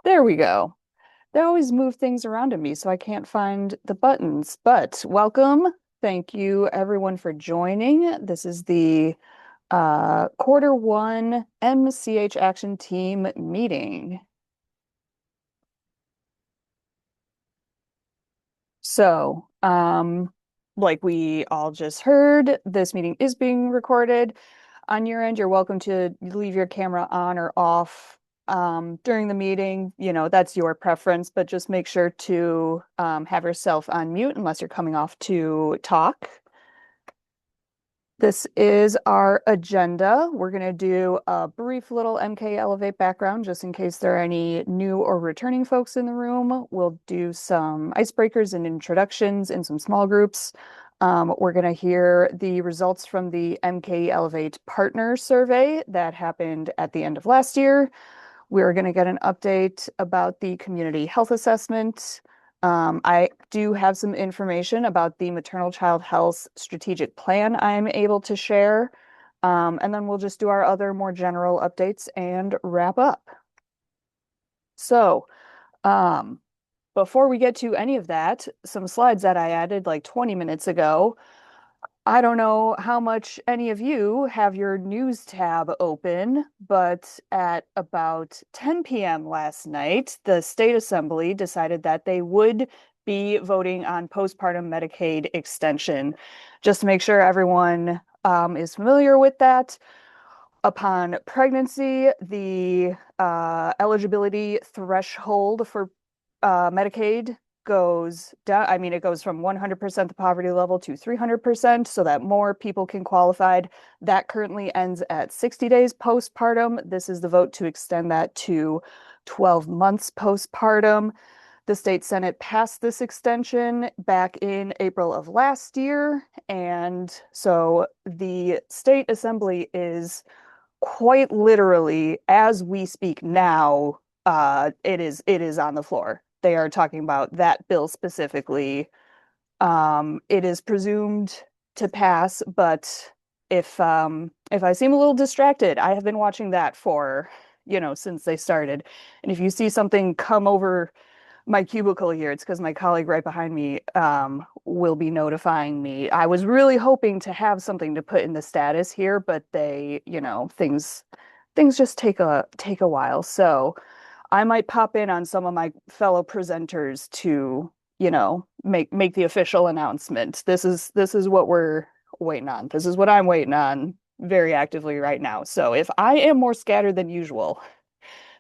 There we go. They always move things around in me, so I can't find the buttons. But welcome. Thank you, everyone, for joining. This is the quarter one MCH Action Team meeting. So, like we all just heard, this meeting is being recorded. On your end, you're welcome to leave your camera on or off during the meeting. You know, that's your preference, but just make sure to have yourself on mute unless you're coming off to talk. This is our agenda. We're going to do a brief little MK Elevate background just in case there are any new or returning folks in the room. We'll do some icebreakers and introductions in some small groups. We're going to hear the results from the MK Elevate partner survey that happened at the end of last year. We're going to get an update about the community health assessment. I do have some information about the maternal child health strategic plan I'm able to share. And then we'll just do our other more general updates and wrap up. So, um, before we get to any of that, some slides that I added like 20 minutes ago. I don't know how much any of you have your news tab open, but at about 10 p.m. last night, the state assembly decided that they would be voting on postpartum Medicaid extension. Just to make sure everyone is familiar with that, upon pregnancy, the eligibility threshold for Medicaid goes down. I mean, it goes from 100% the poverty level to 300% so that more people can qualify. That currently ends at 60 days postpartum. This is the vote to extend that to 12 months postpartum. The state Senate passed this extension back in April of last year. And so the state assembly is quite literally, as we speak now, it is on the floor. They are talking about that bill specifically. It is presumed to pass, but if I seem a little distracted, I have been watching that for, since they started. And if you see something come over my cubicle here, it's because my colleague right behind me will be notifying me. I was really hoping to have something to put in the status here, but they, things just take a while. So I might pop in on some of my fellow presenters to, make the official announcement. This is what we're waiting on. This is what I'm waiting on very actively right now. So if I am more scattered than usual,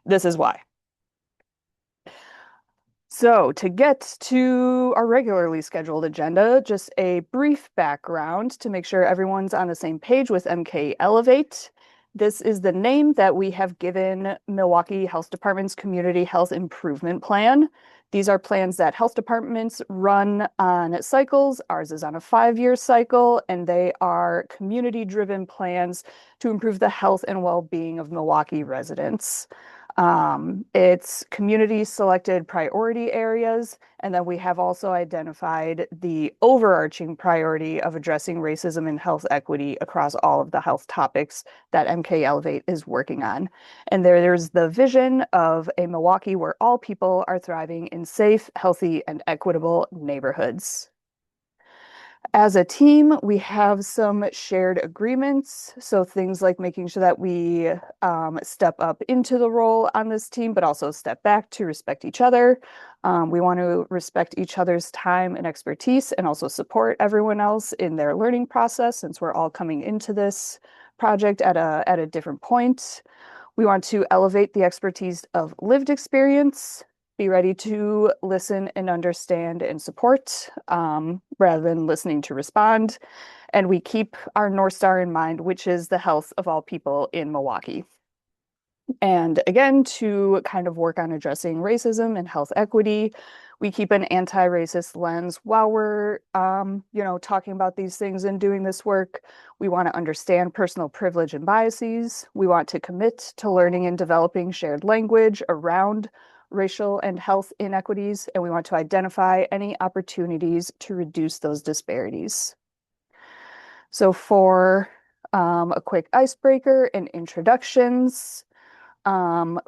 this is why. So, to get to our regularly scheduled agenda, just a brief background to make sure everyone's on the same page with MK Elevate. This is the name that we have given Milwaukee Health Department's Community Health Improvement Plan. These are plans that health departments run on cycles. Ours is on a 5-year cycle, and they are community-driven plans to improve the health and well-being of Milwaukee residents. It's community selected priority areas, and then we have also identified the overarching priority of addressing racism and health equity across all of the health topics that MK Elevate is working on. And there's the vision of a Milwaukee where all people are thriving in safe, healthy, and equitable neighborhoods. As a team, we have some shared agreements. So things like making sure that we step up into the role on this team, but also step back to respect each other. We want to respect each other's time and expertise and also support everyone else in their learning process since we're all coming into this project at a different point. We want to elevate the expertise of lived experience, be ready to listen and understand and support rather than listening to respond. And we keep our North Star in mind, which is the health of all people in Milwaukee. And again, to kind of work on addressing racism and health equity, we keep an anti-racist lens while we're, talking about these things and doing this work. We want to understand personal privilege and biases. We want to commit to learning and developing shared language around racial and health inequities, and we want to identify any opportunities to reduce those disparities. So for a quick icebreaker and introductions,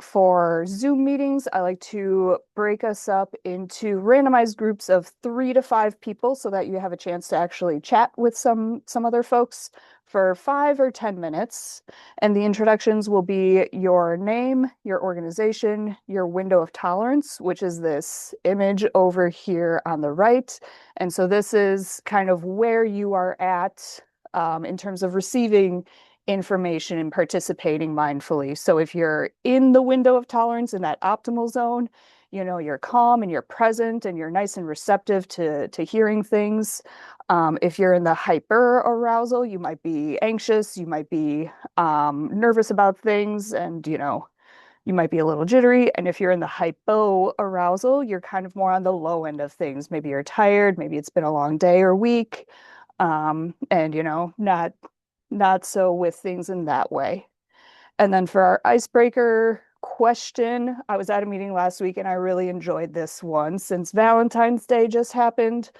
For Zoom meetings, I like to break us up into randomized groups of 3 to 5 people so that you have a chance to actually chat with some other folks for 5 or 10 minutes. And the introductions will be your name, your organization, your window of tolerance, which is this image over here on the right. And so this is kind of where you are at in terms of receiving information and participating mindfully. So if you're in the window of tolerance in that optimal zone, you're calm and you're present and you're nice and receptive to hearing things. If you're in the hyper arousal, you might be anxious, you might be nervous about things, and you might be a little jittery. And if you're in the hypo arousal, you're kind of more on the low end of things. Maybe you're tired, maybe it's been a long day or week, and not so with things in that way. And then for our icebreaker question, I was at a meeting last week and I really enjoyed this one. Since Valentine's Day just happened,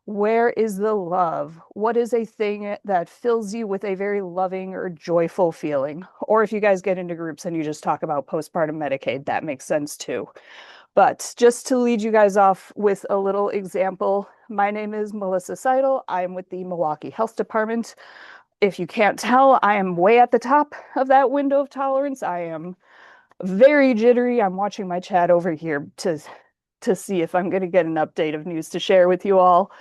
where is the love? What is a thing that fills you with a very loving or joyful feeling? Or if you guys get into groups and you just talk about postpartum Medicaid, that makes sense too. But just to lead you guys off with a little example, my name is Melissa Seidel. I'm with the Milwaukee Health Department. If you can't tell, I am way at the top of that window of tolerance. I am very jittery. I'm watching my chat over here to see if I'm going to get an update of news to share with you all.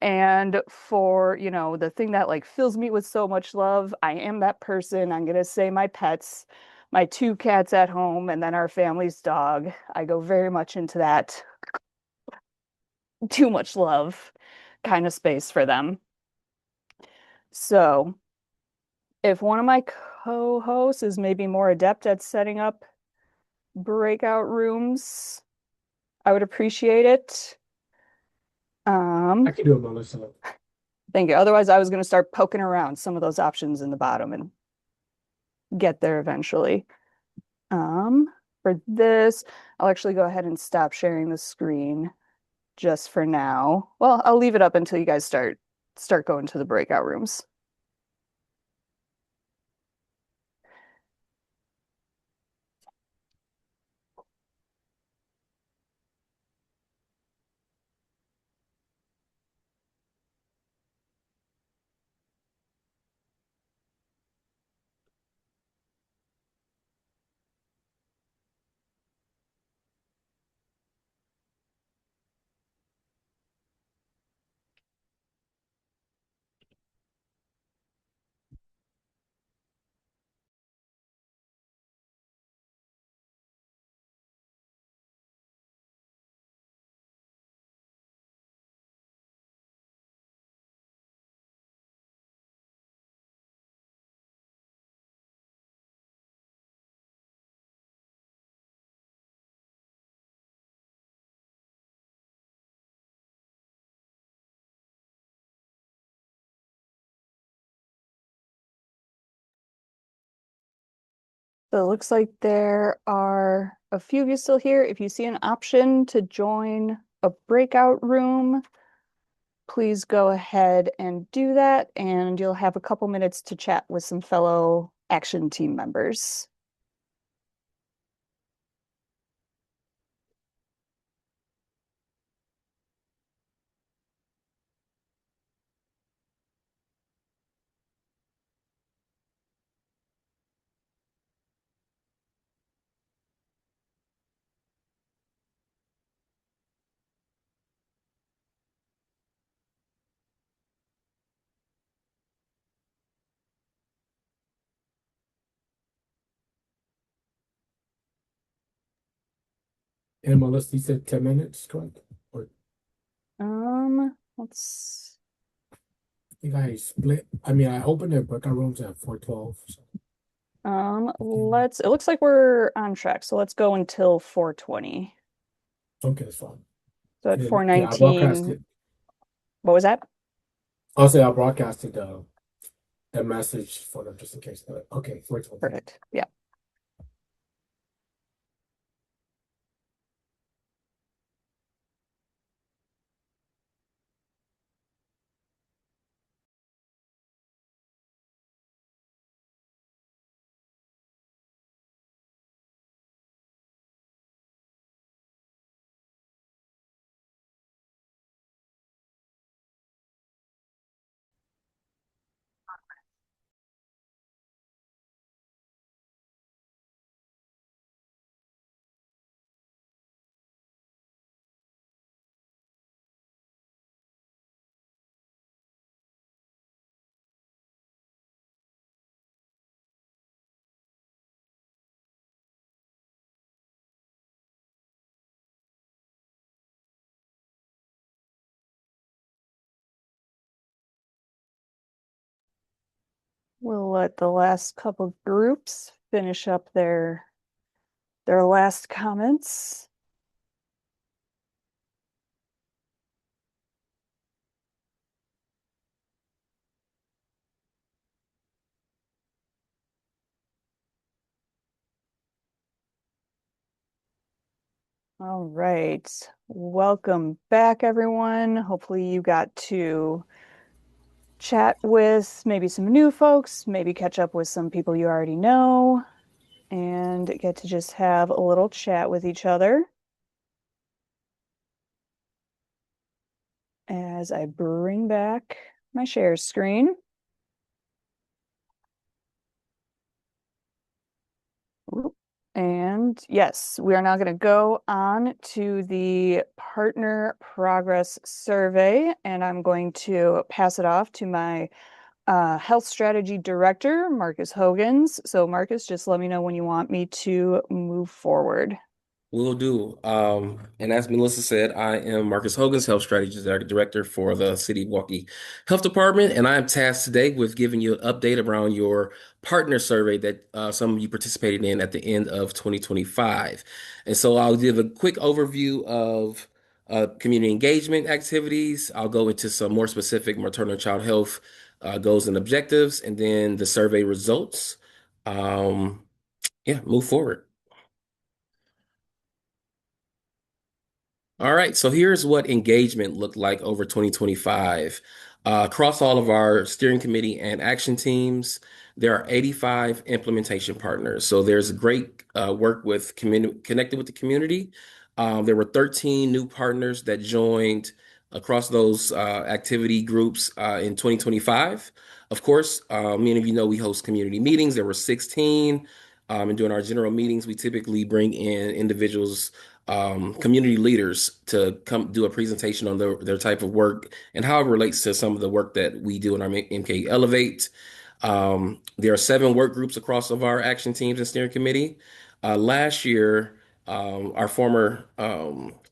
And for, the thing that like fills me with so much love, I am that person. I'm going to say my pets, my 2 cats at home, and then our family's dog. I go very much into that too much love kind of space for them. So if one of my co-hosts is maybe more adept at setting up breakout rooms, I would appreciate it. I Um, can do it, Melissa. Thank you. Otherwise, I was going to start poking around some of those options in the bottom and get there eventually. Um, for this, I'll actually go ahead and stop sharing the screen just for now. Well, I'll leave it up until you guys start going to the breakout rooms. So it looks like there are a few of you still here. If you see an option to join a breakout room, please go ahead and do that, and you'll have a couple minutes to chat with some fellow action team members. And Melissa, you said 10 minutes, correct? Or Let's I think I split. I mean, I opened the breakout rooms at 4:12. So it looks like we're on track. So let's go until 4:20. okay, that's fine. So at And then, yeah, I broadcast 4:19, it. what was that? I'll say I broadcasted a message for them just in case. Okay, 4:20. Perfect. Yeah. We'll let the last couple groups finish up their last comments. All right. Welcome back, everyone. Hopefully you got to chat with maybe some new folks, maybe catch up with some people you already know, and get to just have a little chat with each other as I bring back my share screen. Oop. And yes, we are now going to go on to the partner progress survey, and I'm going to pass it off to my health strategy director, Marcus Hogans. So, Marcus, just let me know when you want me to move forward. Will do. And as Melissa said, I am Marcus Hogan's Health Strategies Director for the City of Milwaukee Health Department, and I am tasked today with giving you an update around your partner survey that some of you participated in at the end of 2025. And so I'll give a quick overview of community engagement activities. I'll go into some more specific maternal and child health goals and objectives, and then the survey results. Um, yeah, move forward. All right, so here's what engagement looked like over 2025. Across all of our steering committee and action teams, there are 85 implementation partners. So there's great work with connected with the community. There were 13 new partners that joined across those activity groups in 2025. Of course, many of you know we host community meetings. There were 16. And during our general meetings, we typically bring in individuals community leaders to come do a presentation on their type of work and how it relates to some of the work that we do in our MK Elevate. There are 7 work groups across of our action teams and steering committee. Last year, our former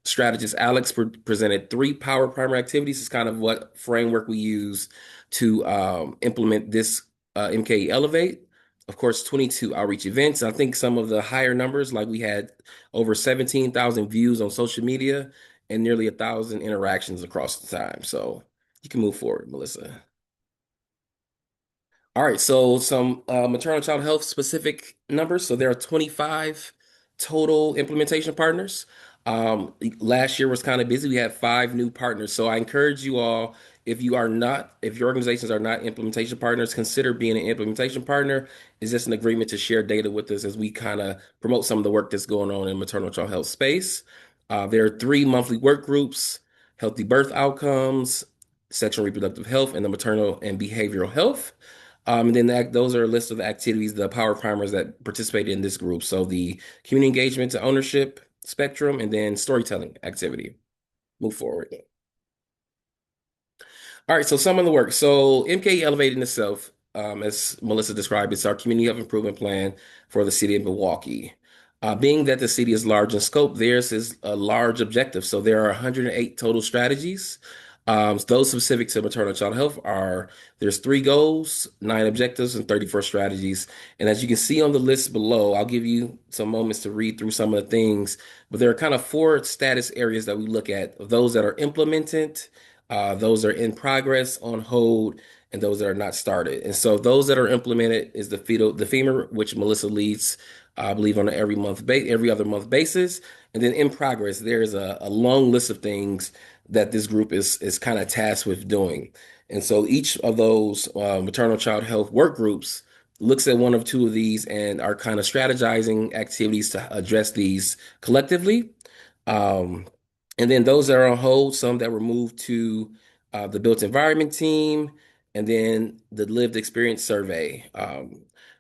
strategist Alex presented 3 power primary activities. It's kind of what framework we use to implement this MK Elevate. Of course, 22 outreach events. I think some of the higher numbers, like we had over 17,000 views on social media and nearly 1,000 interactions across the time. So you can move forward, Melissa. All right, so some maternal child health specific numbers. So there are 25 total implementation partners. Last year was kind of busy. We had 5 new partners. So I encourage you all, if you are not, if your organizations are not implementation partners, consider being an implementation partner. Is this an agreement to share data with us as we kind of promote some of the work that's going on in maternal child health space? There are 3 monthly work groups: healthy birth outcomes, sexual and reproductive health, and the maternal and behavioral health. And then those are a list of the activities, the power primers that participated in this group. So the community engagement to ownership spectrum, and then storytelling activity. Move forward. All right, so some of the work. So MK Elevate in itself, as Melissa described, it's our community health improvement plan for the city of Milwaukee. Being that the city is large in scope, theirs is a large objective. So there are 108 total strategies. Those specific to maternal child health are there's 3 goals, 9 objectives, and 34 strategies. And as you can see on the list below, I'll give you some moments to read through some of the things, but there are kind of 4 status areas that we look at: those that are implemented, those are in progress, on hold, and those that are not started. And so those that are implemented is the FEMA, which Melissa leads, I believe, on an every other month basis. And then in progress, there's a long list of things that this group is kind of tasked with doing. And so each of those maternal child health work groups looks at one of 2 of these and are kind of strategizing activities to address these collectively. Um, and then those that are on hold, some that were moved to the built environment team, and then the lived experience survey.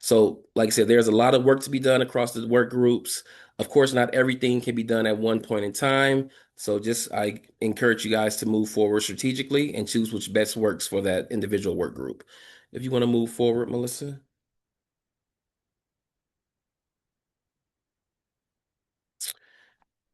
So, like I said, there's a lot of work to be done across the work groups. Of course, not everything can be done at one point in time. So, just I encourage you guys to move forward strategically and choose which best works for that individual work group. If you want to move forward, Melissa.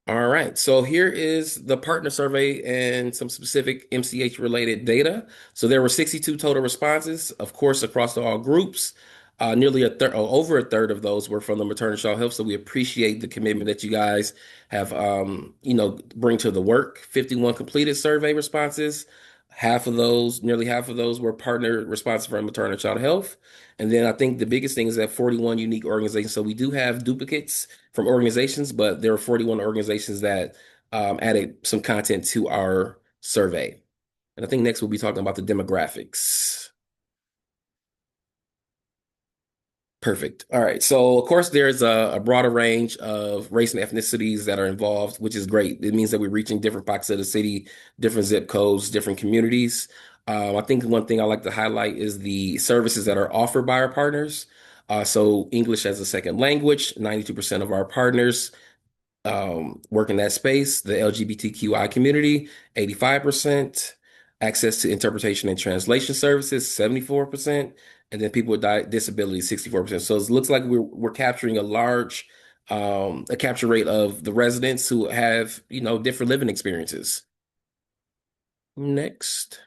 All right, so here is the partner survey and some specific MCH related data. So there were 62 total responses, of course, across all groups. Nearly a third, or over a third of those were from the maternal child health. So we appreciate the commitment that you guys have, bring to the work. 51 completed survey responses. Nearly half of those were partner responses from maternal child health. And then I think the biggest thing is that 41 unique organizations. So we do have duplicates from organizations, but there are 41 organizations that added some content to our survey. And I think next we'll be talking about the demographics. Perfect. All right. So, of course, there's a broader range of race and ethnicities that are involved, which is great. It means that we're reaching different pockets of the city, different zip codes, different communities. I think one thing I like to highlight is the services that are offered by our partners. So, English as a second language, 92% of our partners work in that space. The LGBTQI community, 85%. Access to interpretation and translation services, 74%. And then people with disabilities, 64%. So it looks like we're capturing a capture rate of the residents who have, different living experiences. Next.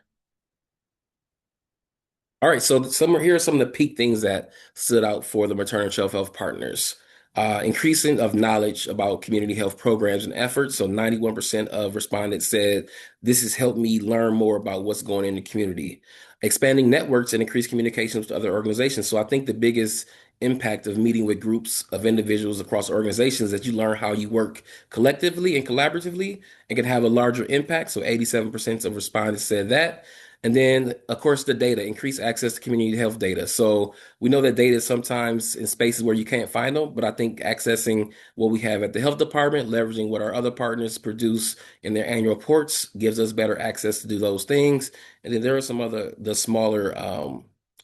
All right, so here are some of the peak things that stood out for the maternal child health partners. Increasing of knowledge about community health programs and efforts. So 91% of respondents said this has helped me learn more about what's going on in the community. Expanding networks and increased communications with other organizations. So I think the biggest impact of meeting with groups of individuals across organizations that you learn how you work collectively and collaboratively and can have a larger impact. So 87% of respondents said that. And then, of course, the data, increase access to community health data. So we know that data is sometimes in spaces where you can't find them, but I think accessing what we have at the health department, leveraging what our other partners produce in their annual reports gives us better access to do those things. And then there are some other, the smaller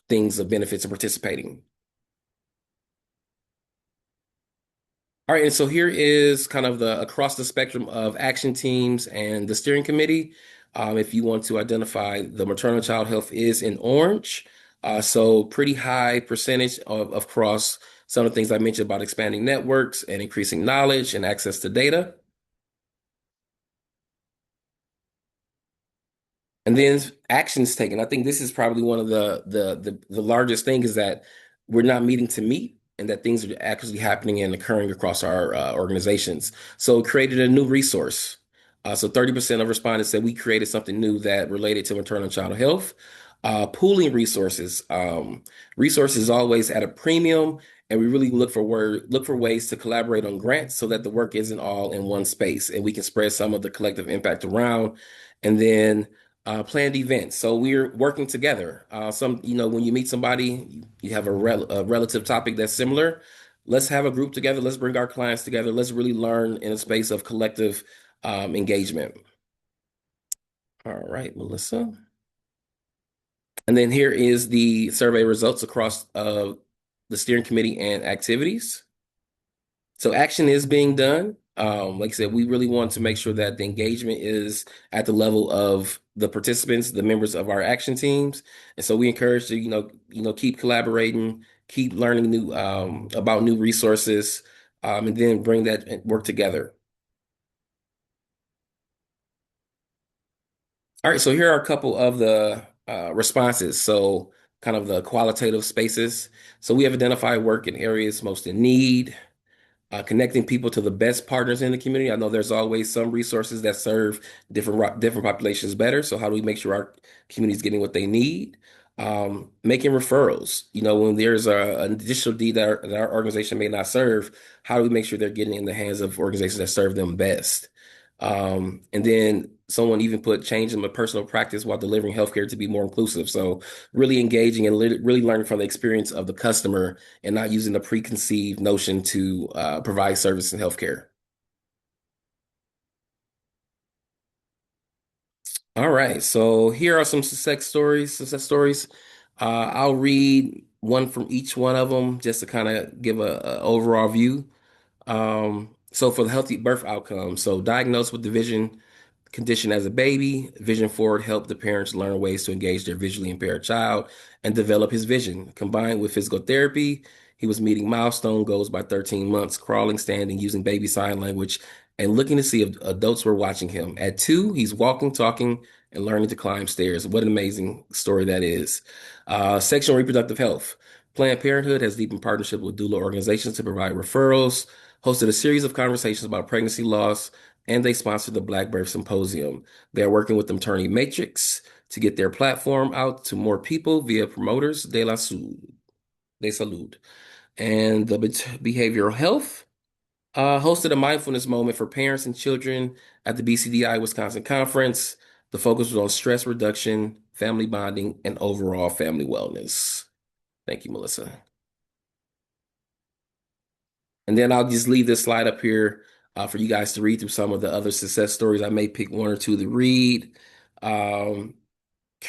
things of benefits of participating. All right, and so here is kind of the across the spectrum of action teams and the steering committee. If you want to identify the maternal child health is in orange. So pretty high percentage of across some of the things I mentioned about expanding networks and increasing knowledge and access to data. And then actions taken. I think this is probably one of the largest thing is that we're not meeting to meet, and that things are actually happening and occurring across our organizations. So created a new resource. So 30% of respondents said we created something new that related to maternal and child health. Pooling resources. Resources always at a premium, and we really look for ways to collaborate on grants so that the work isn't all in one space, and we can spread some of the collective impact around. And then planned events. So we're working together. When you meet somebody, you have a relative topic that's similar. Let's have a group together. Let's bring our clients together. Let's really learn in a space of collective engagement. All right, Melissa. And then here is the survey results across the steering committee and activities. So action is being done. Like I said, we really want to make sure that the engagement is at the level of the participants, the members of our action teams. And so we encourage to, keep collaborating, keep learning new about new resources, and then bring that work together. All right, so here are a couple of the responses. So kind of the qualitative spaces. So we have identified work in areas most in need, connecting people to the best partners in the community. I know there's always some resources that serve different populations better. So how do we make sure our community is getting what they need? Making referrals. When there's an additional need that our organization may not serve, how do we make sure they're getting in the hands of organizations that serve them best? And then someone even put change in my personal practice while delivering healthcare to be more inclusive. So really engaging and really learning from the experience of the customer and not using the preconceived notion to provide service in healthcare. All right, so here are some success stories. I'll read one from each one of them just to kind of give a overall view. So for the healthy birth outcome, so diagnosed with the vision condition as a baby, Vision Forward helped the parents learn ways to engage their visually impaired child and develop his vision. Combined with physical therapy, he was meeting milestone goals by 13 months, crawling, standing, using baby sign language, and looking to see if adults were watching him. At 2, he's walking, talking, and learning to climb stairs. What an amazing story that is. Sexual and reproductive health. Planned Parenthood has deepened partnership with doula organizations to provide referrals, hosted a series of conversations about pregnancy loss, and they sponsored the Black Birth Symposium. They are working with the Maternity Matrix to get their platform out to more people via Promoters de Salud. And the behavioral health hosted a mindfulness moment for parents and children at the BCDI Wisconsin conference. The focus was on stress reduction, family bonding, and overall family wellness. Thank you, Melissa. And then I'll just leave this slide up here for you guys to read through some of the other success stories. I may pick one or two to read. Um,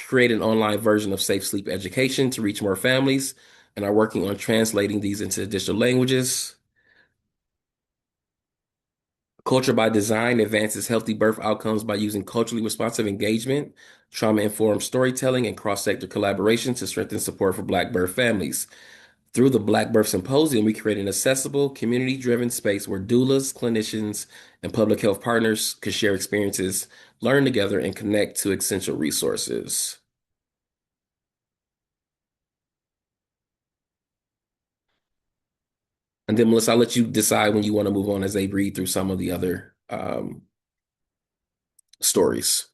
Create an online version of Safe Sleep Education to reach more families, and are working on translating these into additional languages. Culture by Design advances healthy birth outcomes by using culturally responsive engagement, trauma-informed storytelling, and cross-sector collaboration to strengthen support for Black birth families. Through the Black Birth Symposium, we create an accessible, community-driven space where doulas, clinicians, and public health partners could share experiences, learn together, and connect to essential resources. And then, Melissa, I'll let you decide when you want to move on as they read through some of the other stories.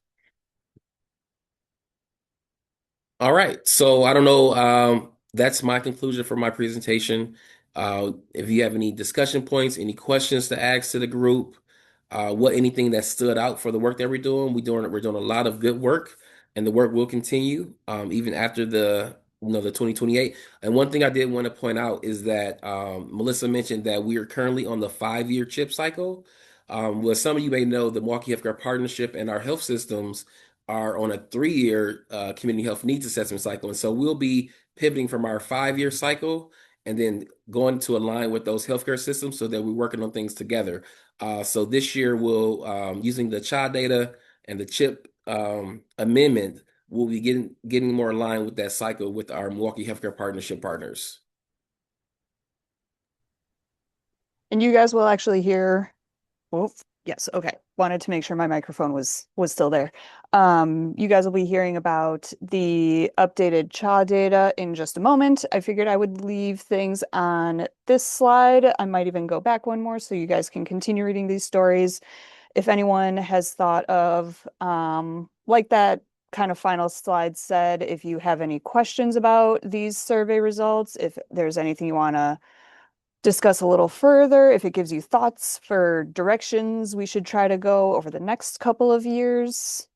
All right. So I don't know. That's my conclusion for my presentation. If you have any discussion points, any questions to ask to the group, anything that stood out for the work that we're doing a lot of good work, and the work will continue even after the 2028. And one thing I did want to point out is that Melissa mentioned that we are currently on the 5-year CHIP cycle. Well, some of you may know the Milwaukee Healthcare Partnership and our health systems are on a 3-year community health needs assessment cycle. And so we'll be pivoting from our 5-year cycle and then going to align with those healthcare systems so that we're working on things together. So this year we'll, using the child data and the CHIP amendment, we'll be getting more aligned with that cycle with our Milwaukee Healthcare Partnership partners. And you guys will actually hear, oh, yes, okay. Wanted to make sure my microphone was still there. You guys will be hearing about the updated CHA data in just a moment. I figured I would leave things on this slide. I might even go back one more so you guys can continue reading these stories. If anyone has thought of, like that kind of final slide said, if you have any questions about these survey results, if there's anything you want to discuss a little further, if it gives you thoughts for directions we should try to go over the next couple of years.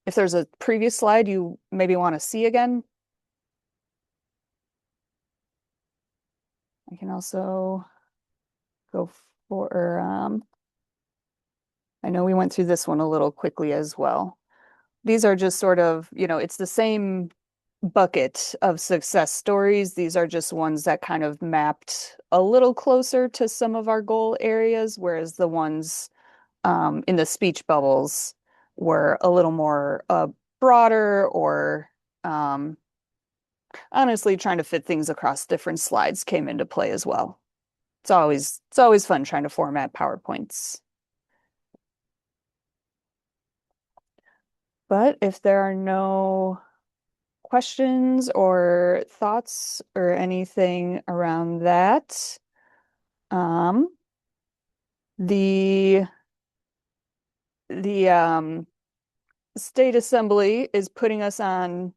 If there's a previous slide you maybe want to see again. I can also go for, I know we went through this one a little quickly as well. These are just sort of, it's the same bucket of success stories. These are just ones that kind of mapped a little closer to some of our goal areas, whereas the ones in the speech bubbles were a little more broader or honestly trying to fit things across different slides came into play as well. It's always fun trying to format PowerPoints. But if there are no questions or thoughts or anything around that, the state assembly is putting us on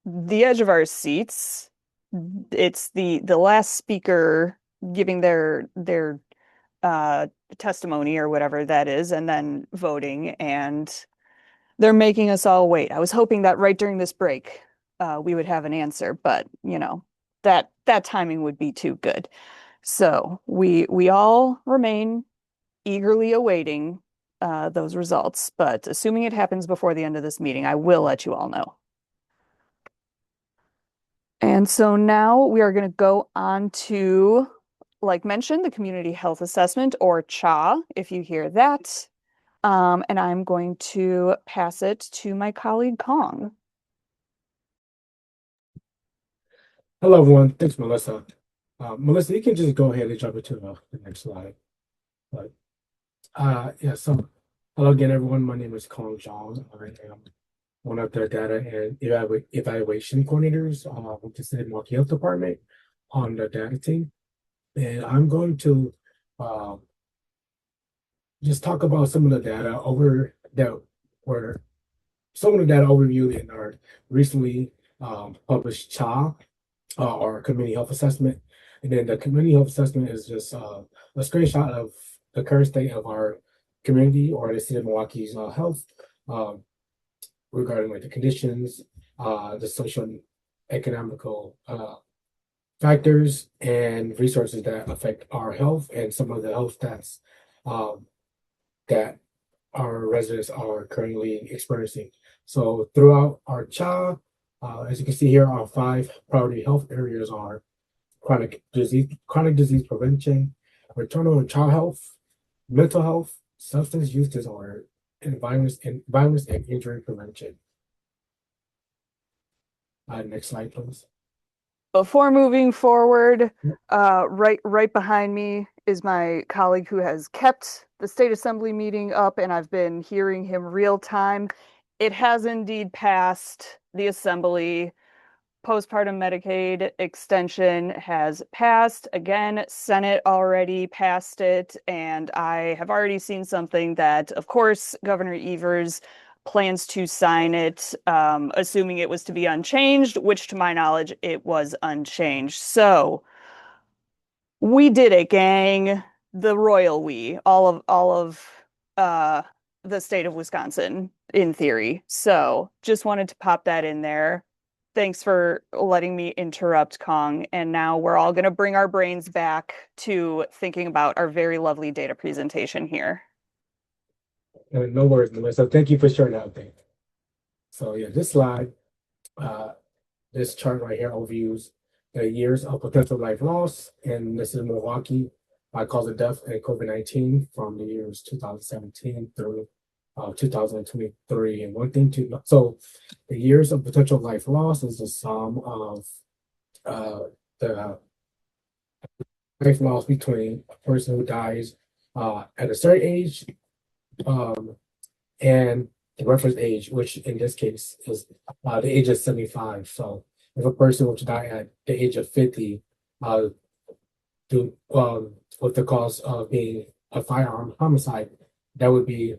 the edge of our seats. It's the last speaker giving their testimony or whatever that is, and then voting, and they're making us all wait. I was hoping that right during this break, we would have an answer, but that timing would be too good. So we all remain eagerly awaiting those results, but assuming it happens before the end of this meeting, I will let you all know. And so now we are going to go on to, like mentioned, the community health assessment, or CHA, if you hear that. And I'm going to pass it to my colleague Kong. Hello, everyone. Thanks, Melissa. Melissa, you can just go ahead and jump into the next slide. But yeah, so hello again, everyone. My name is Colin Zhang. I am one of the data and evaluation coordinators with the City Milwaukee Health Department on the data team. And I'm going to uh, just talk about some of the data over that were some of the data overviewed in our recently published CHA or community health assessment. And then the community health assessment is just a screenshot of the current state of our community or the city of Milwaukee's health um, regarding like the conditions, the social and economical factors and resources that affect our health and some of the health stats um, that our residents are currently experiencing. So throughout our CHA, as you can see here, our 5 priority health areas are chronic disease prevention, maternal and child health, mental health, substance use disorder, and violence and injury prevention. Next slide, please. Before moving forward, right behind me is my colleague who has kept the state assembly meeting up, and I've been hearing him real time. It has indeed passed the assembly. Postpartum Medicaid extension has passed. Again, Senate already passed it, and I have already seen something that, of course, Governor Evers plans to sign it, assuming it was to be unchanged, which to my knowledge, it was unchanged. So we did it, gang. The royal we, all of uh the state of Wisconsin, in theory. So just wanted to pop that in there. Thanks for letting me interrupt, Kong. And now we're all going to bring our brains back to thinking about our very lovely data presentation here. No worries, Melissa. Thank you for sharing that update. So yeah, this slide, this chart right here overviews the years of potential life loss in the city of Milwaukee by cause of death and COVID-19 from the years 2017 through 2023. And one thing so the years of potential life loss is the sum of the life loss between a person who dies at a certain age um, and the reference age, which in this case is the age of 75. So if a person were to die at the age of 50, uh, with the cause of being a firearm homicide, that would be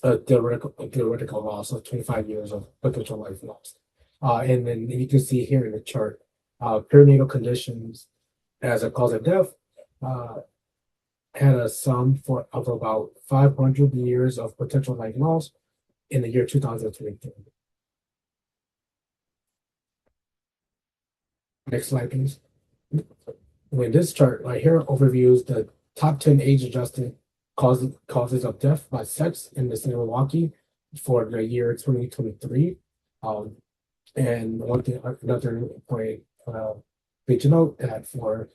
a theoretical loss of 25 years of potential life lost. And then you can see here in the chart, perinatal conditions as a cause of death uh, had a sum of about 500 years of potential life loss in the year 2023. Next slide, please. When this chart right here overviews the top 10 age-adjusted causes of death by sex in the city of Milwaukee for the year 2023. And one thing, another point, big to note that for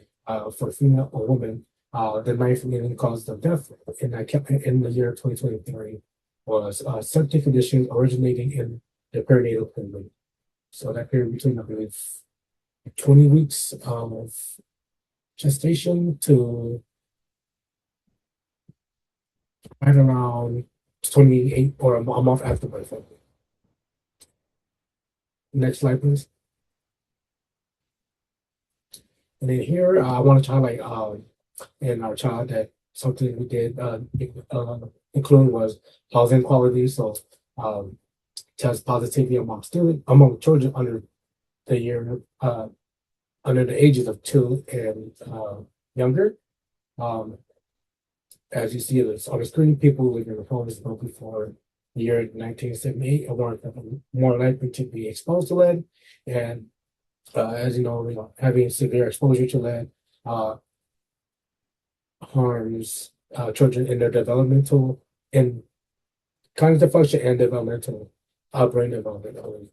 female or woman, the ninth leading cause of death in the year 2023 was septic conditions originating in the perinatal period. So that period between, I believe, 20 weeks of gestation to right around 28 or a month after birth. Next slide, please. And then here, I want to highlight in our child that something we did include was housing quality. So test positivity among children under the ages of 2 and younger. As you see on the screen, people living in homes built before the year 1978 are more likely to be exposed to lead. And as you know, having severe exposure to lead harms children in their developmental and cognitive function and developmental brain development.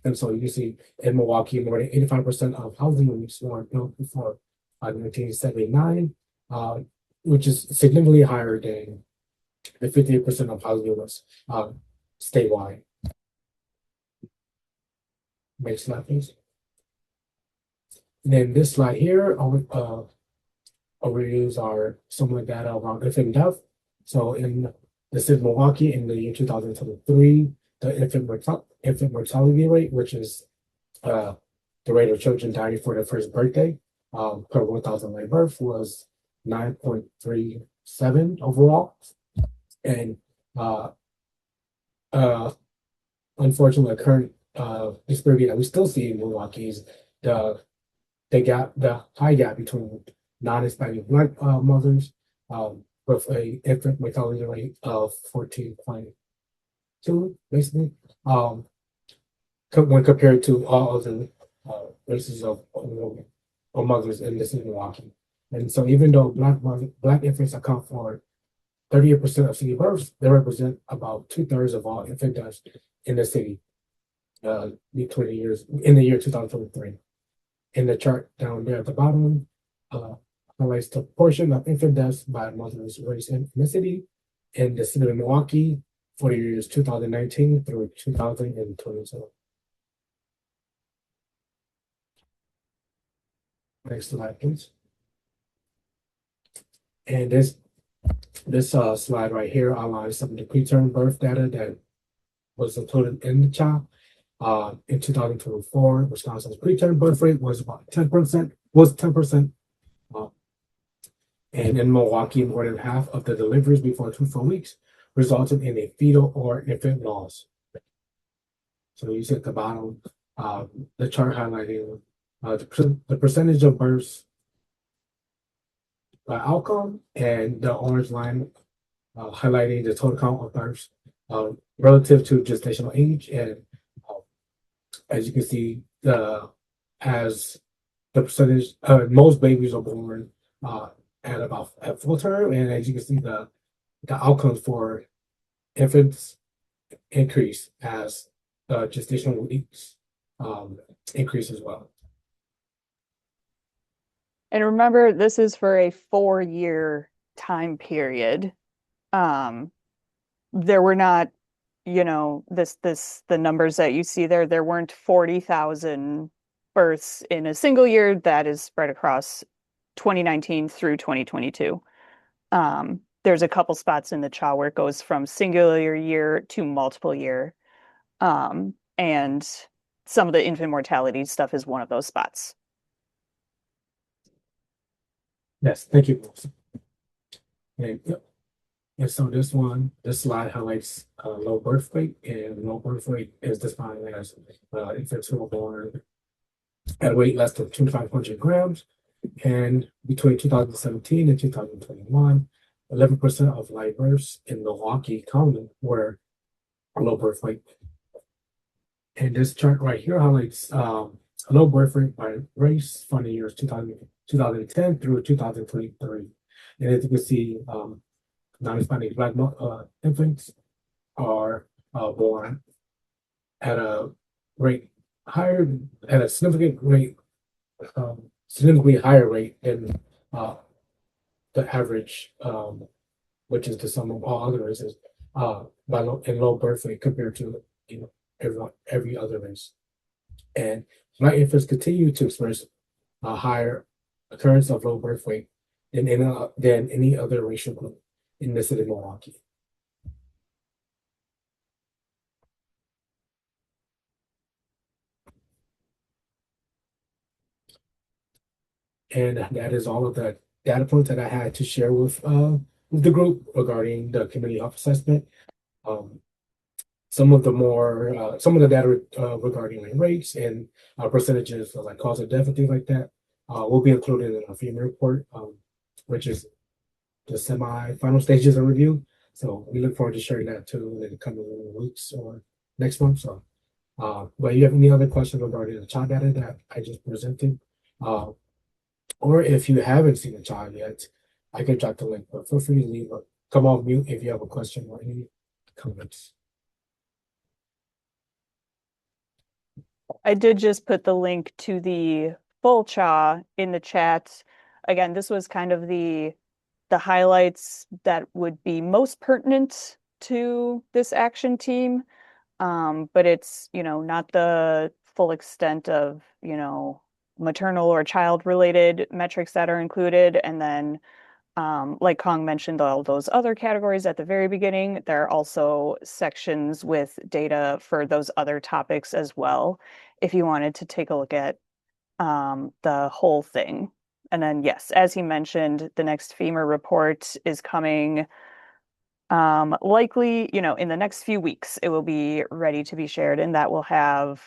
And so you see in Milwaukee, more than 85% of housing units were built before 1979, which is significantly higher than the 58% of housing units statewide. Next slide, please. And then this slide here overviews are some of the data around infant death. So in the city of Milwaukee in the year 2023, the infant mortality rate, which is uh, the rate of children dying for their first birthday per 1,000 live birth, was 9.37 overall. And uh, uh, unfortunately, the current disparity that we still see in Milwaukee is the the high gap between non-Hispanic Black mothers with a infant mortality rate of 14.2, basically, when compared to all other races of mothers in the city of Milwaukee. And so, even though Black infants account for 38% of city births, they represent about two-thirds of all infant deaths in the city between the years in the year 2023. In the chart down there at the bottom, uh, highlights the portion of infant deaths by mothers, race, and ethnicity in the city of Milwaukee for the years 2019 through 2022. Next slide, please. And this slide right here outlines some of the preterm birth data that was included in the child. In 2024, Wisconsin's preterm birth rate was about 10%, was 10%. Uh, and in Milwaukee, more than half of the deliveries before 4 weeks resulted in a fetal or infant loss. So you see at the bottom, the chart highlighting the percentage of births by outcome, and the orange line highlighting the total count of births relative to gestational age. And uh, as you can see, as the percentage, most babies are born at full term, and as you can see, the outcomes for infants increase as gestational weeks um, increase as well. And remember, this is for a 4-year time period. Um, there were not, the numbers that you see there weren't 40,000 births in a single year. That is spread across 2019 through 2022. There's a couple spots in the CHA where it goes from singular year to multiple year. And some of the infant mortality stuff is one of those spots. Yes, thank you. And, yep. And so this slide highlights low birth weight, and low birth weight is defined as infants who are born at a weight less than 2,500 grams. And between 2017 and 2021, 11% of live births in Milwaukee County were low birth weight. And this chart right here highlights low birth rate by race from the years 2010 through 2023. And as you can see, non-Hispanic Black infants are born at a rate higher, at a significantly higher rate than the average, which is the sum of all other races, in low birth rate compared to every other race. And Black infants continue to experience a higher occurrence of low birth weight than any other racial group in the city of Milwaukee. And that is all of the data points that I had to share with the group regarding the community health assessment. Um, some of the data regarding like rates and percentages of like cause of death and things like that will be included in our FEMA report, which is the semi-final stages of review. So we look forward to sharing that too in the coming weeks or next month. So, but you have any other questions regarding the child data that I just presented? Or if you haven't seen the child yet, I can drop the link, but feel free to come off mute if you have a question or any comments. I did just put the link to the full CHA in the chat. Again, this was kind of the highlights that would be most pertinent to this action team. But it's, not the full extent of, maternal or child related metrics that are included. And then, like Kong mentioned, all those other categories at the very beginning, there are also sections with data for those other topics as well, if you wanted to take a look at the whole thing. And then, yes, as he mentioned, the next FEMA report is coming likely, in the next few weeks, it will be ready to be shared, and that will have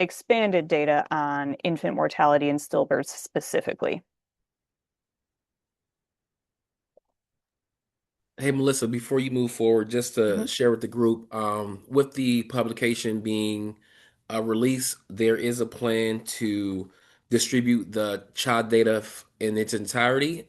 expanded data on infant mortality and stillbirths specifically. Hey, Melissa, before you move forward, just to Mhm. share with the group, with the publication being released, there is a plan to distribute the child data in its entirety,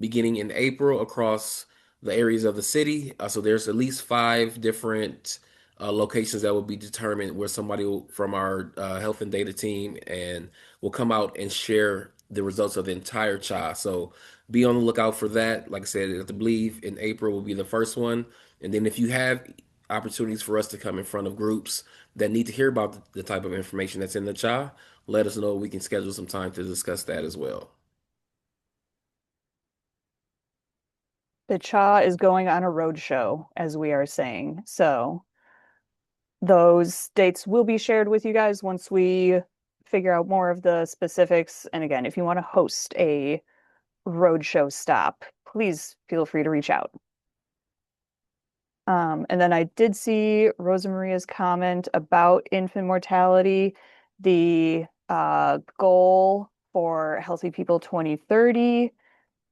beginning in April across the areas of the city. So there's at least five different locations that will be determined where somebody from our health and data team and will come out and share the results of the entire child. So be on the lookout for that. Like I said, I believe in April will be the first one. And then if you have opportunities for us to come in front of groups that need to hear about the type of information that's in the CHA, let us know. We can schedule some time to discuss that as well. The CHA is going on a road show, as we are saying. So those dates will be shared with you guys once we figure out more of the specifics. And again, if you want to host a roadshow stop, please feel free to reach out. And then I did see Rosa Maria's comment about infant mortality. The goal for Healthy People 2030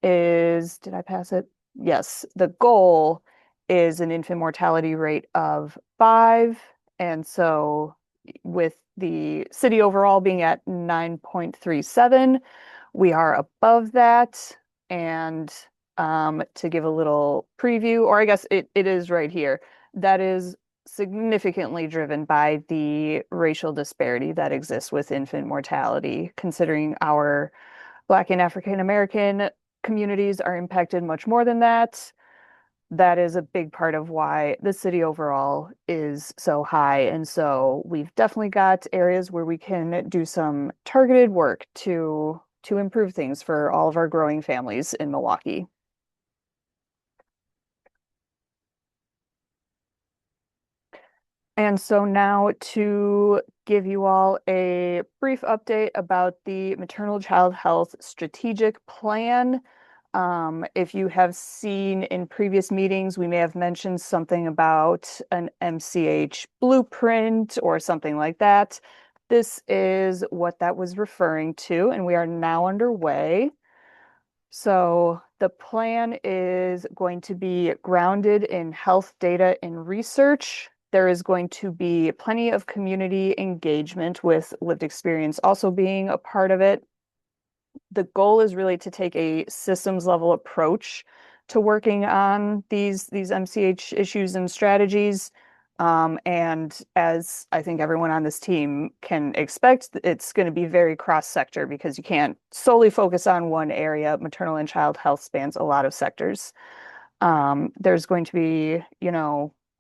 is, did I pass it? Yes, the goal is an infant mortality rate of 5. And so with the city overall being at 9.37, we are above that. And to give a little preview, or I guess it is right here, that is significantly driven by the racial disparity that exists with infant mortality, considering our Black and African American communities are impacted much more than that. That is a big part of why the city overall is so high. And so we've definitely got areas where we can do some targeted work to improve things for all of our growing families in Milwaukee. And so now to give you all a brief update about the maternal child health strategic plan. If you have seen in previous meetings, we may have mentioned something about an MCH blueprint or something like that. This is what that was referring to, and we are now underway. So the plan is going to be grounded in health data and research. There is going to be plenty of community engagement with lived experience also being a part of it. The goal is really to take a systems level approach to working on these MCH issues and strategies. And as I think everyone on this team can expect, it's going to be very cross-sector because you can't solely focus on one area. Maternal and child health spans a lot of sectors. There's going to be,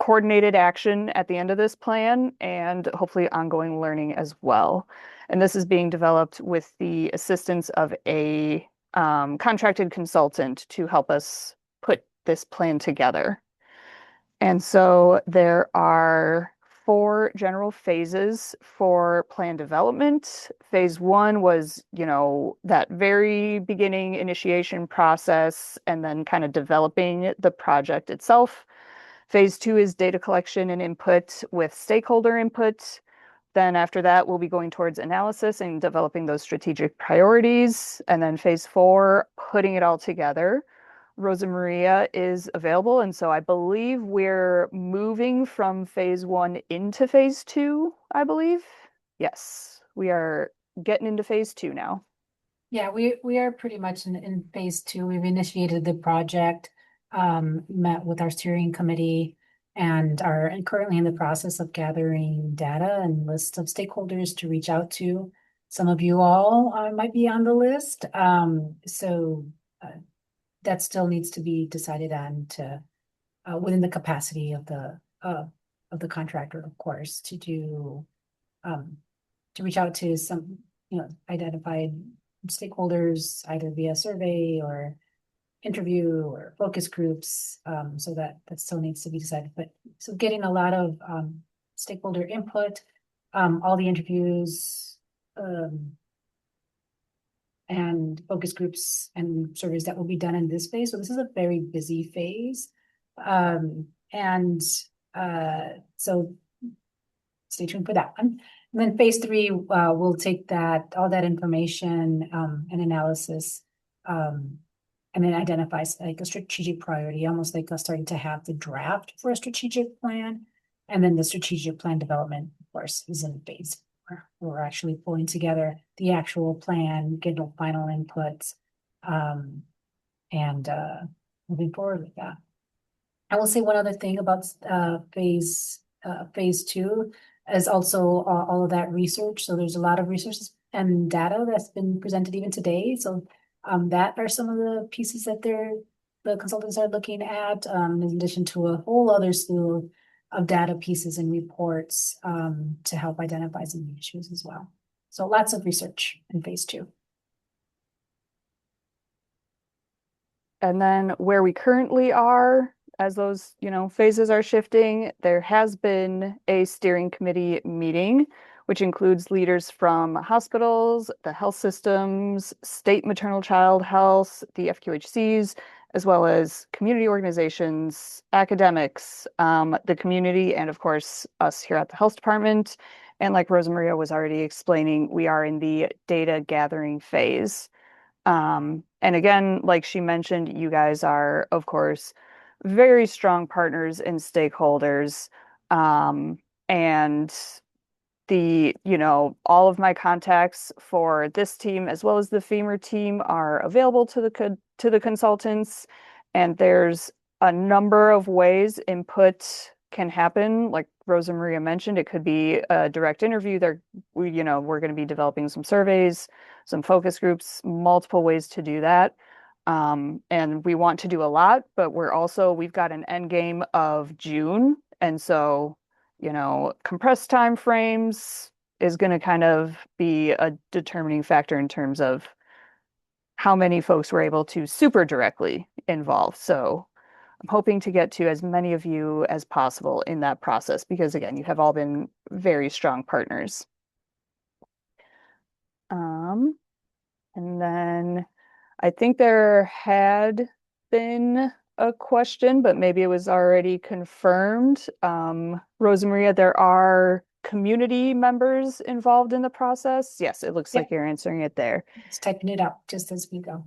coordinated action at the end of this plan and hopefully ongoing learning as well. And this is being developed with the assistance of a contracted consultant to help us put this plan together. And so there are 4 general phases for plan development. Phase 1 was, that very beginning initiation process and then kind of developing the project itself. Phase 2 is data collection and input with stakeholder input. Then after that, we'll be going towards analysis and developing those strategic priorities. And then phase 4, putting it all together. Rosa Maria is available. And so I believe we're moving from phase 1 into phase 2, I believe. Yes, we are getting into phase 2 now. Yeah, we are pretty much in phase 2. We've initiated the project, met with our steering committee, and are currently in the process of gathering data and lists of stakeholders to reach out to. Some of you all might be on the list. So that still needs to be decided on to within the capacity of the contractor, of course, to do to reach out to some identified stakeholders either via survey or interview or focus groups. So that still needs to be decided. But so getting a lot of stakeholder input, all the interviews, and focus groups and surveys that will be done in this phase. So this is a very busy phase. So stay tuned for that one. And then phase 3, we'll take all that information and analysis, and then identifies like a strategic priority, almost like us starting to have the draft for a strategic plan. And then the strategic plan development, of course, is in phase 4. We're actually pulling together the actual plan, getting final inputs, and moving forward with that. I will say one other thing about phase 2 is also all of that research. So there's a lot of resources and data that's been presented even today. So that are some of the pieces that the consultants are looking at, in addition to a whole other slew of data pieces and reports to help identify some issues as well. So lots of research in phase 2. And then where we currently are, as those, phases are shifting, there has been a steering committee meeting, which includes leaders from hospitals, the health systems, state maternal child health, the FQHCs, as well as community organizations, academics, the community, and of course, us here at the health department. And like Rosa Maria was already explaining, we are in the data gathering phase. And again, like she mentioned, you guys are, of course, very strong partners and stakeholders. And all of my contacts for this team as well as the FEMUR team are available to the consultants. And there's a number of ways input can happen. Like Rosa Maria mentioned, it could be a direct interview. We're going to be developing some surveys, some focus groups, multiple ways to do that. And we want to do a lot, but we've got an end game of June. And so, compressed time frames is going to kind of be a determining factor in terms of how many folks we're able to super directly involve. So I'm hoping to get to as many of you as possible in that process because, again, you have all been very strong partners. And then I think there had been a question, but maybe it was already confirmed. Rosa Maria, there are community members involved in the process. Yes, it looks like you're answering it there. It's typing it up just as we go.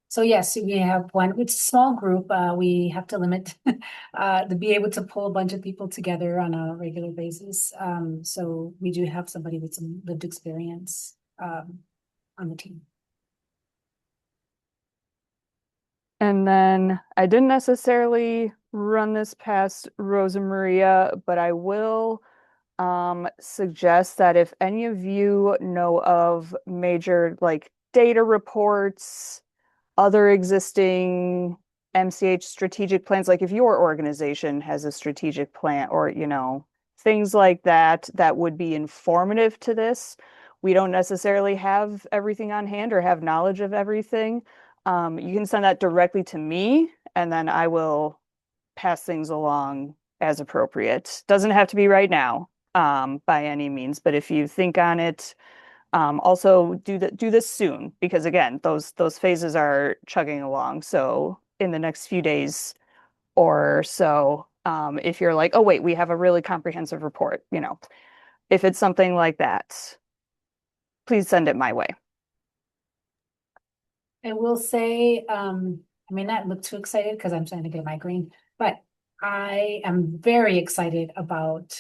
So yes, we have one. It's a small group. We have to limit to be able to pull a bunch of people together on a regular basis. So we do have somebody with some lived experience on the team. And then I didn't necessarily run this past Rosa Maria, but I will suggest that if any of you know of major like data reports, other existing MCH strategic plans, like if your organization has a strategic plan or, things like that, that would be informative to this. We don't necessarily have everything on hand or have knowledge of everything. You can send that directly to me and then I will pass things along as appropriate. Doesn't have to be right now, by any means, but if you think on it, also do this soon because again, those phases are chugging along. So in the next few days or so, if you're like, oh wait, we have a really comprehensive report, if it's something like that, please send it my way. I will say, I may not look too excited because I'm starting to get a migraine, but I am very excited about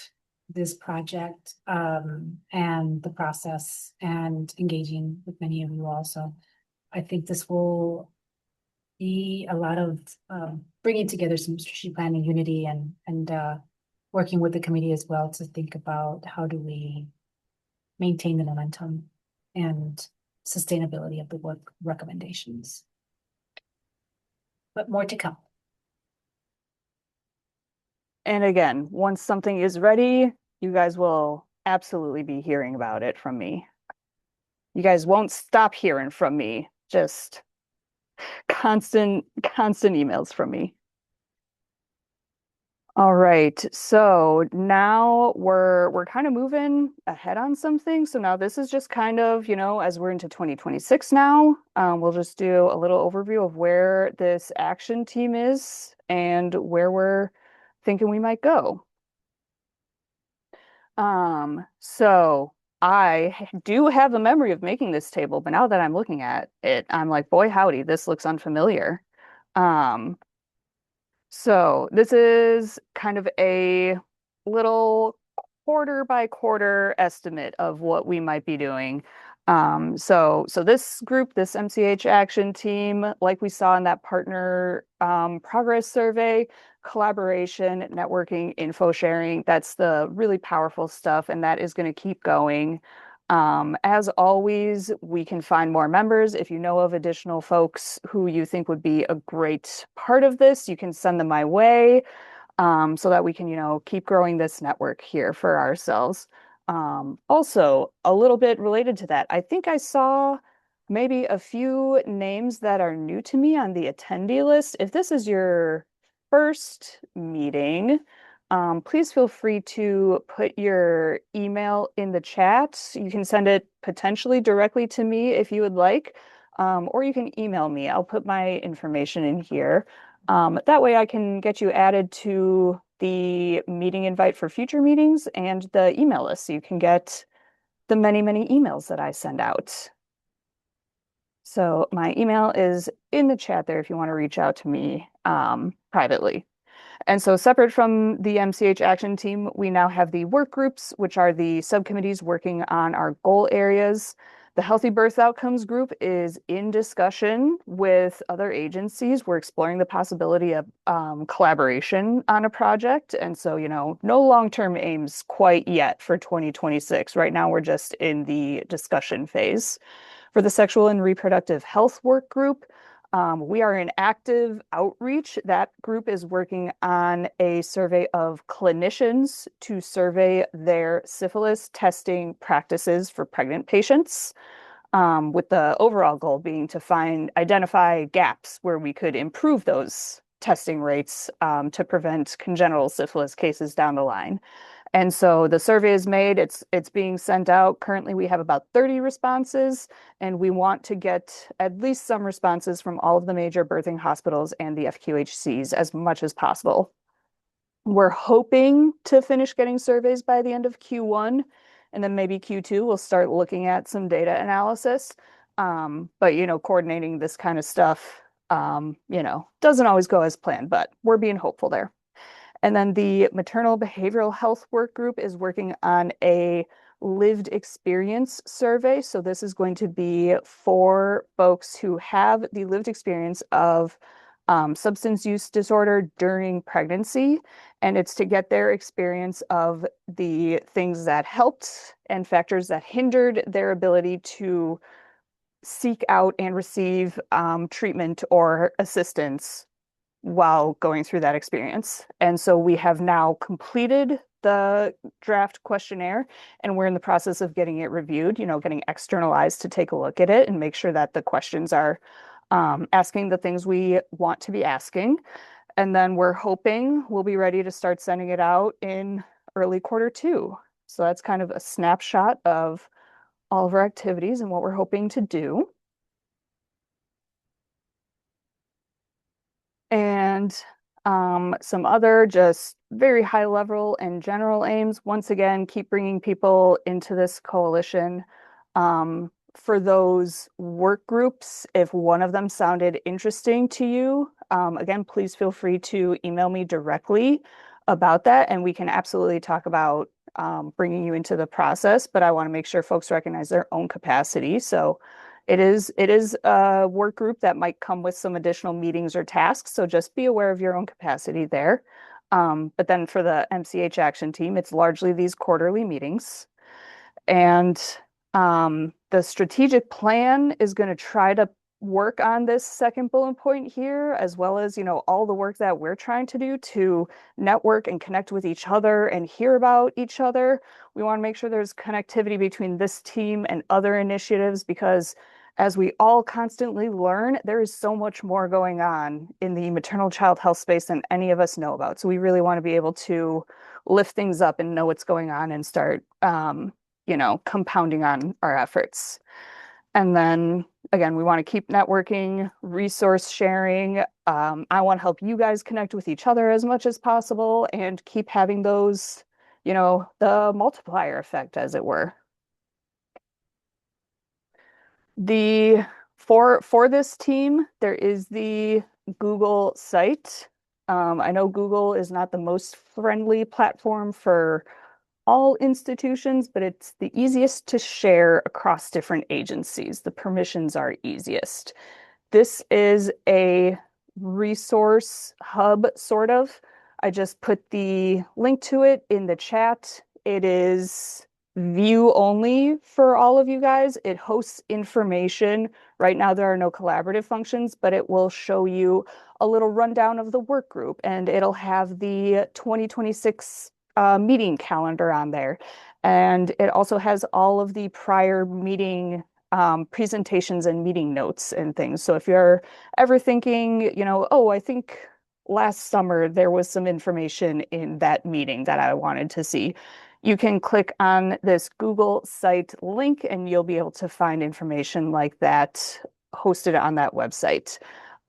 this project and the process and engaging with many of you also. I think this will be a lot of bringing together some strategic planning unity and working with the committee as well to think about how do we maintain the momentum and sustainability of the work recommendations. But more to come. And again, once something is ready, you guys will absolutely be hearing about it from me. You guys won't stop hearing from me. Just constant emails from me. All right. So now we're kind of moving ahead on some things. So now this is just kind of, as we're into 2026 now, we'll just do a little overview of where this action team is and where we're thinking we might go. So I do have a memory of making this table, but now that I'm looking at it, I'm like, boy, howdy, this looks unfamiliar. Um, so this is kind of a little quarter by quarter estimate of what we might be doing. So this group, this MCH action team, like we saw in that partner progress survey, collaboration, networking, info sharing, that's the really powerful stuff, and that is going to keep going. As always, we can find more members. If you know of additional folks who you think would be a great part of this, you can send them my way, so that we can, keep growing this network here for ourselves. Also, a little bit related to that, I think I saw maybe a few names that are new to me on the attendee list. If this is your first meeting, please feel free to put your email in the chat. You can send it potentially directly to me if you would like, or you can email me. I'll put my information in here. That way I can get you added to the meeting invite for future meetings and the email list so you can get the many, many emails that I send out. So my email is in the chat there if you want to reach out to me privately. And so separate from the MCH action team, we now have the work groups, which are the subcommittees working on our goal areas. The Healthy Birth Outcomes group is in discussion with other agencies. We're exploring the possibility of collaboration on a project. And so, no long-term aims quite yet for 2026. Right now, we're just in the discussion phase. For the Sexual and Reproductive Health Work Group, we are in active outreach. That group is working on a survey of clinicians to survey their syphilis testing practices for pregnant patients, with the overall goal being to identify gaps where we could improve those testing rates to prevent congenital syphilis cases down the line. And so the survey is made, it's being sent out. Currently, we have about 30 responses, and we want to get at least some responses from all of the major birthing hospitals and the FQHCs as much as possible. We're hoping to finish getting surveys by the end of Q1, and then maybe Q2, we'll start looking at some data analysis. But, coordinating this kind of stuff, doesn't always go as planned, but we're being hopeful there. And then the Maternal Behavioral Health Work Group is working on a lived experience survey. So this is going to be for folks who have the lived experience of substance use disorder during pregnancy. And it's to get their experience of the things that helped and factors that hindered their ability to seek out and receive treatment or assistance while going through that experience. And so we have now completed the draft questionnaire, and we're in the process of getting it reviewed, getting externalized to take a look at it and make sure that the questions are asking the things we want to be asking. And then we're hoping we'll be ready to start sending it out in early Q2. So that's kind of a snapshot of all of our activities and what we're hoping to do. And some other just very high level and general aims. Once again, keep bringing people into this coalition. For those work groups, if one of them sounded interesting to you, again, please feel free to email me directly about that, and we can absolutely talk about bringing you into the process. But I want to make sure folks recognize their own capacity. So it is a work group that might come with some additional meetings or tasks. So just be aware of your own capacity there. But then for the MCH action team, it's largely these quarterly meetings. And the strategic plan is going to try to work on this second bullet point here, as well as, all the work that we're trying to do to network and connect with each other and hear about each other. We want to make sure there's connectivity between this team and other initiatives because as we all constantly learn, there is so much more going on in the maternal child health space than any of us know about. So we really want to be able to lift things up and know what's going on and start, compounding on our efforts. And then again, we want to keep networking, resource sharing. I want to help you guys connect with each other as much as possible and keep having those, the multiplier effect, as it were. The for this team, there is the Google site. I know Google is not the most friendly platform for all institutions, but it's the easiest to share across different agencies. The permissions are easiest. This is a resource hub, sort of. I just put the link to it in the chat. It is view only for all of you guys. It hosts information. Right now, there are no collaborative functions, but it will show you a little rundown of the work group and it'll have the 2026 meeting calendar on there. And it also has all of the prior meeting presentations and meeting notes and things. So if you're ever thinking, oh, I think last summer there was some information in that meeting that I wanted to see, you can click on this Google site link and you'll be able to find information like that hosted on that website.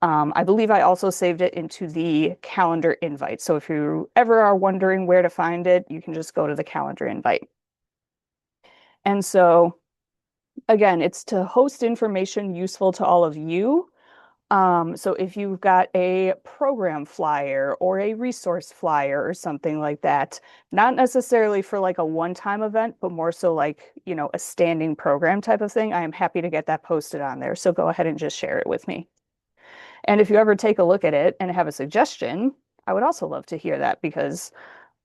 I believe I also saved it into the calendar invite. So if you ever are wondering where to find it, you can just go to the calendar invite. And so again, it's to host information useful to all of you. So if you've got a program flyer or a resource flyer or something like that, not necessarily for like a one-time event, but more so like, a standing program type of thing, I am happy to get that posted on there. So go ahead and just share it with me. And if you ever take a look at it and have a suggestion, I would also love to hear that because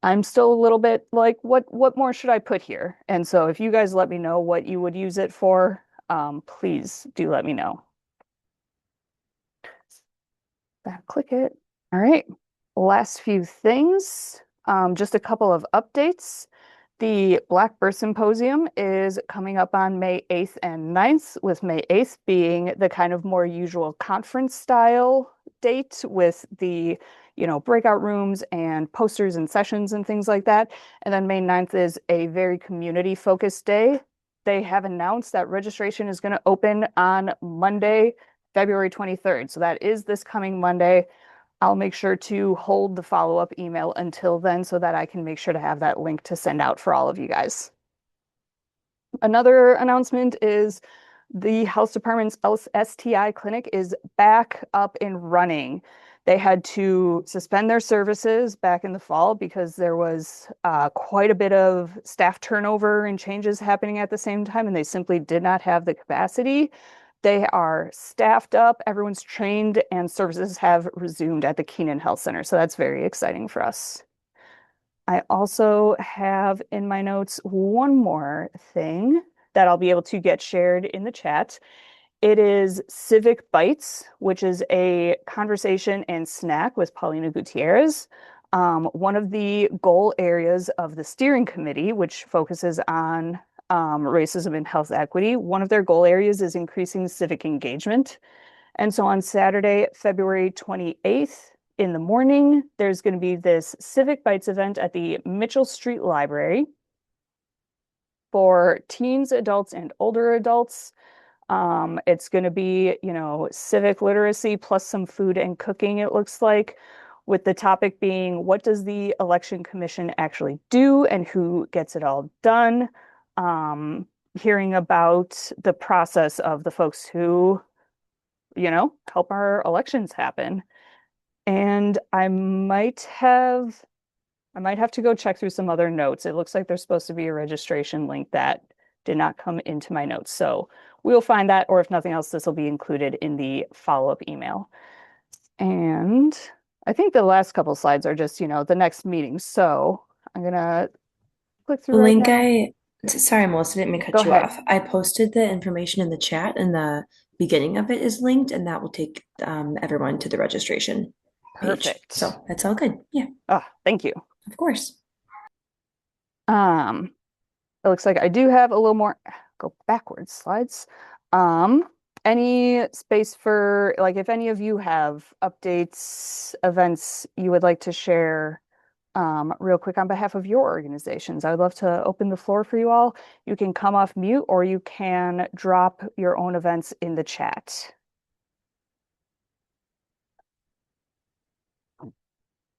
I'm still a little bit like, what more should I put here? And so if you guys let me know what you would use it for, please do let me know. Click it. All right. Last few things. Just a couple of updates. The Black Birth Symposium is coming up on May 8th and 9th, with May 8th being the kind of more usual conference style date with the, breakout rooms and posters and sessions and things like that. And then May 9th is a very community focused day. They have announced that registration is going to open on Monday, February 23rd. So that is this coming Monday. I'll make sure to hold the follow-up email until then so that I can make sure to have that link to send out for all of you guys. Another announcement is the health department's STI clinic is back up and running. They had to suspend their services back in the fall because there was quite a bit of staff turnover and changes happening at the same time, and they simply did not have the capacity. They are staffed up, everyone's trained, and services have resumed at the Keenan Health Center. So that's very exciting for us. I also have in my notes one more thing that I'll be able to get shared in the chat. It is Civic Bites, which is a conversation and snack with Paulina Gutierrez. One of the goal areas of the steering committee, which focuses on racism and health equity, one of their goal areas is increasing civic engagement. And so on Saturday, February 28th in the morning, there's going to be this Civic Bites event at the Mitchell Street Library for teens, adults, and older adults. It's going to be, civic literacy plus some food and cooking, it looks like, with the topic being what does the Election Commission actually do and who gets it all done? Hearing about the process of the folks who, help our elections happen. And I might have to go check through some other notes. It looks like there's supposed to be a registration link that did not come into my notes. So we'll find that, or if nothing else, this will be included in the follow-up email. And I think the last couple slides are just, the next meeting. So I'm gonna click through right now. Sorry, Melissa, didn't mean to Go cut you ahead. off. I posted the information in the chat in the beginning of it is linked, and that will take everyone to the registration page. Perfect. So that's all good. Yeah, Ah, thank you. of course. Um, it looks like I do have a little more, go backwards slides. Um, any space for, like, if any of you have updates, events you would like to share, real quick on behalf of your organizations, I would love to open the floor for you all. You can come off mute or you can drop your own events in the chat.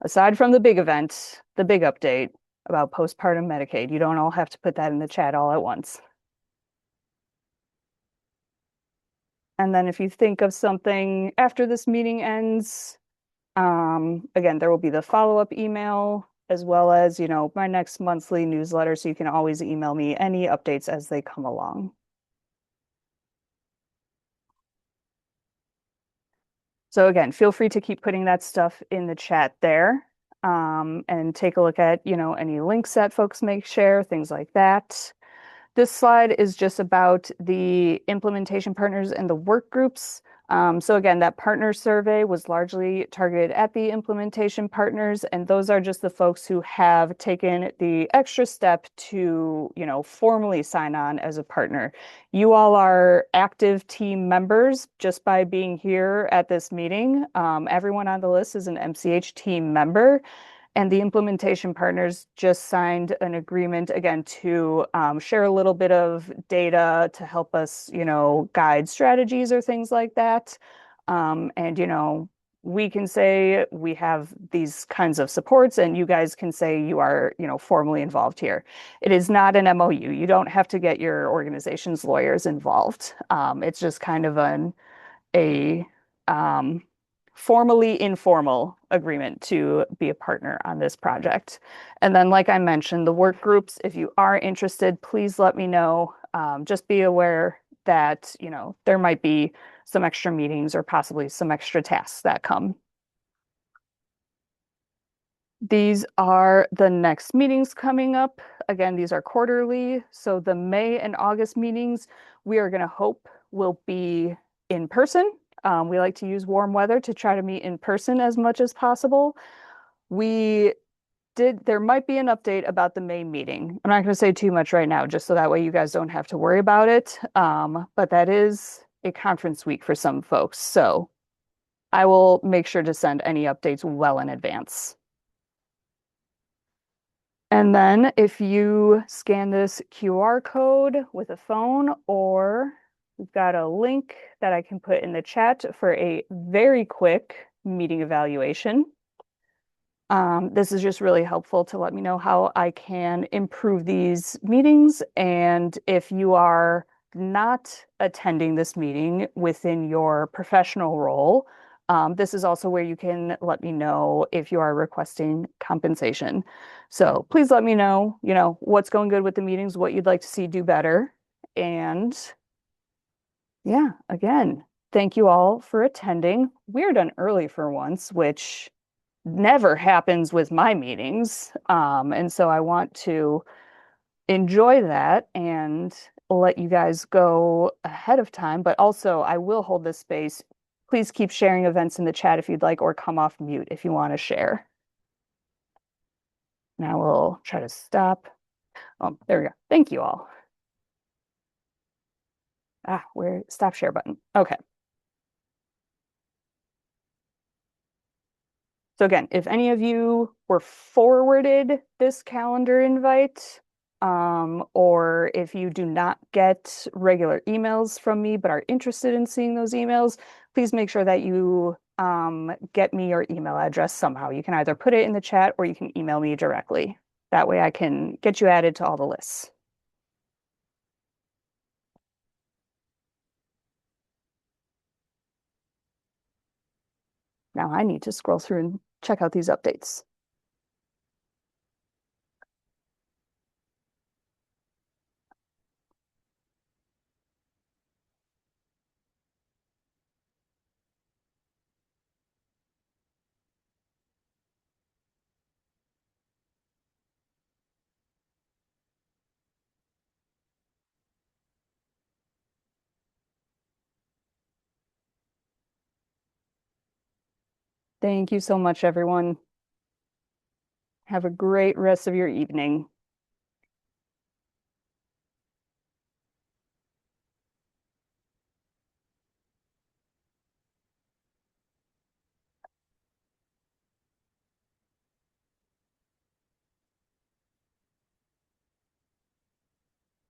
Aside from the big event, the big update about postpartum Medicaid, you don't all have to put that in the chat all at once. And then if you think of something after this meeting ends, again, there will be the follow-up email as well as, my next monthly newsletter. So you can always email me any updates as they come along. So again, feel free to keep putting that stuff in the chat there, and take a look at, any links that folks may share, things like that. This slide is just about the implementation partners and the work groups. So again, that partner survey was largely targeted at the implementation partners, and those are just the folks who have taken the extra step to, formally sign on as a partner. You all are active team members just by being here at this meeting. Everyone on the list is an MCH team member. And the implementation partners just signed an agreement again to share a little bit of data to help us, guide strategies or things like that. And, we can say we have these kinds of supports, and you guys can say you are, formally involved here. It is not an MOU. You don't have to get your organization's lawyers involved. It's just kind of a formally informal agreement to be a partner on this project. And then, like I mentioned, the work groups, if you are interested, please let me know. Just be aware that, there might be some extra meetings or possibly some extra tasks that come. These are the next meetings coming up. Again, these are quarterly. So the May and August meetings, we are going to hope will be in person. We like to use warm weather to try to meet in person as much as possible. There might be an update about the May meeting. I'm not going to say too much right now, just so that way you guys don't have to worry about it. But that is a conference week for some folks. So I will make sure to send any updates well in advance. And then if you scan this QR code with a phone, or we've got a link that I can put in the chat for a very quick meeting evaluation. This is just really helpful to let me know how I can improve these meetings. And if you are not attending this meeting within your professional role, this is also where you can let me know if you are requesting compensation. So please let me know, what's going good with the meetings, what you'd like to see do better. And yeah, again, thank you all for attending. We're done early for once, which never happens with my meetings. And so I want to enjoy that and let you guys go ahead of time. But also, I will hold this space. Please keep sharing events in the chat if you'd like, or come off mute if you want to share. Now we'll try to stop. Oh, there we go. Thank you all. Where stop share button. Okay. So again, if any of you were forwarded this calendar invite, or if you do not get regular emails from me but are interested in seeing those emails, please make sure that you get me your email address somehow. You can either put it in the chat or you can email me directly. That way I can get you added to all the lists. Now I need to scroll through and check out these updates. Thank you so much, everyone. Have a great rest of your evening.